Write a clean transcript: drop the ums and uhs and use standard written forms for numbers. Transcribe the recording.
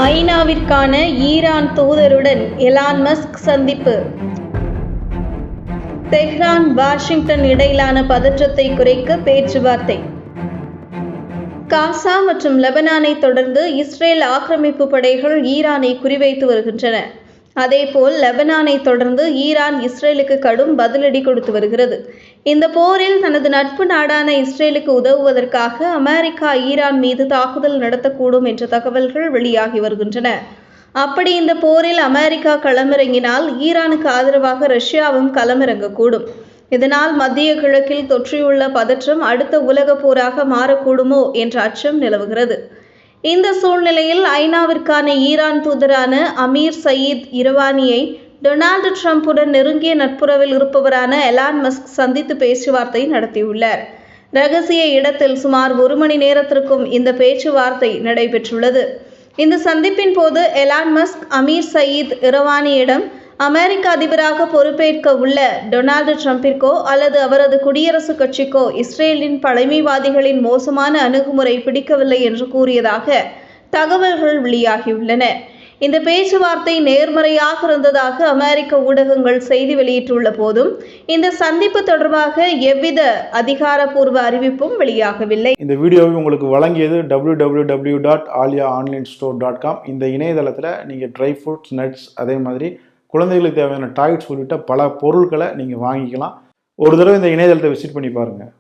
ஐநாவிற்கான Iran தூதருடன் Elon Musk சந்திப்பு. Tehran Washington இடையிலான பதற்றத்தை குறைக்க பேச்சுவார்த்தை. காசா மற்றும் லெபனானை தொடர்ந்து இஸ்ரேல் ஆக்கிரமிப்பு படைகள் ஈரானை குறிவைத்து வருகின்றன. அதேபோல் லெபனானை தொடர்ந்து ஈரான் இஸ்ரேலுக்கு கடும் பதிலடி கொடுத்து வருகிறது. இந்த போரில் தனது நட்பு நாடான இஸ்ரேலுக்கு உதவுவதற்காக அமெரிக்கா ஈரான் மீது தாக்குதல் நடத்தக்கூடும் என்ற தகவல்கள் வெளியாகி வருகின்றன. அப்படி இந்த போரில் அமெரிக்கா களமிறங்கினால் ஈரானுக்கு ஆதரவாக ரஷ்யாவும் களமிறங்கக்கூடும். இதனால் மத்திய கிழக்கில் தொற்றியுள்ள பதற்றம் அடுத்த உலக போராக மாறக்கூடுமோ என்ற அச்சம் நிலவுகிறது. இந்த சூழ்நிலையில் ஐநாவிற்கான ஈரான் தூதரான அமீர் சயீத் இரவானியை டொனால்டு டிரம்புடன் நெருங்கிய நட்புறவில் இருப்பவரான எலான் மஸ்க் சந்தித்து பேச்சுவார்த்தை நடத்தியுள்ளார். ரகசிய இடத்தில் சுமார் 1 மணி நேரத்திற்கும் இந்த பேச்சுவார்த்தை நடைபெற்றுள்ளது. இந்த சந்திப்பின் போது எலான் மஸ்க் அமீர் சயீத் இரவானியிடம் அமெரிக்க அதிபராக பொறுப்பேற்க உள்ள டொனால்டு டிரம்பிற்கோ அல்லது அவரது குடியரசுக் கட்சிக்கோ இஸ்ரேலின் பழமைவாதிகளின் மோசமான அணுகுமுறை பிடிக்கவில்லை என்று கூறியதாக தகவல்கள் வெளியாகியுள்ளன. இந்த பேச்சுவார்த்தை நேர்மறையாக இருந்ததாக அமெரிக்க ஊடகங்கள் செய்தி வெளியிட்டுள்ள போதும் இந்த சந்திப்பு தொடர்பாக எவ்வித அதிகாரப்பூர்வ அறிவிப்பும் வெளியாகவில்லை. இந்த வீடியோவை உங்களுக்கு வழங்கியது www.aliaonlinestore.com. இந்த இணையதளத்தில் நீங்கள் ட்ரை ஃப்ரூட்ஸ், நட்ஸ், அதே மாதிரி குழந்தைகளுக்கு தேவையான டாய்ஸ் உள்ளிட்ட பல பொருட்களை நீங்கள் வாங்கிக்கலாம். ஒரு தடவை இந்த இணையதளத்தை விசிட் பண்ணி பாருங்கள்.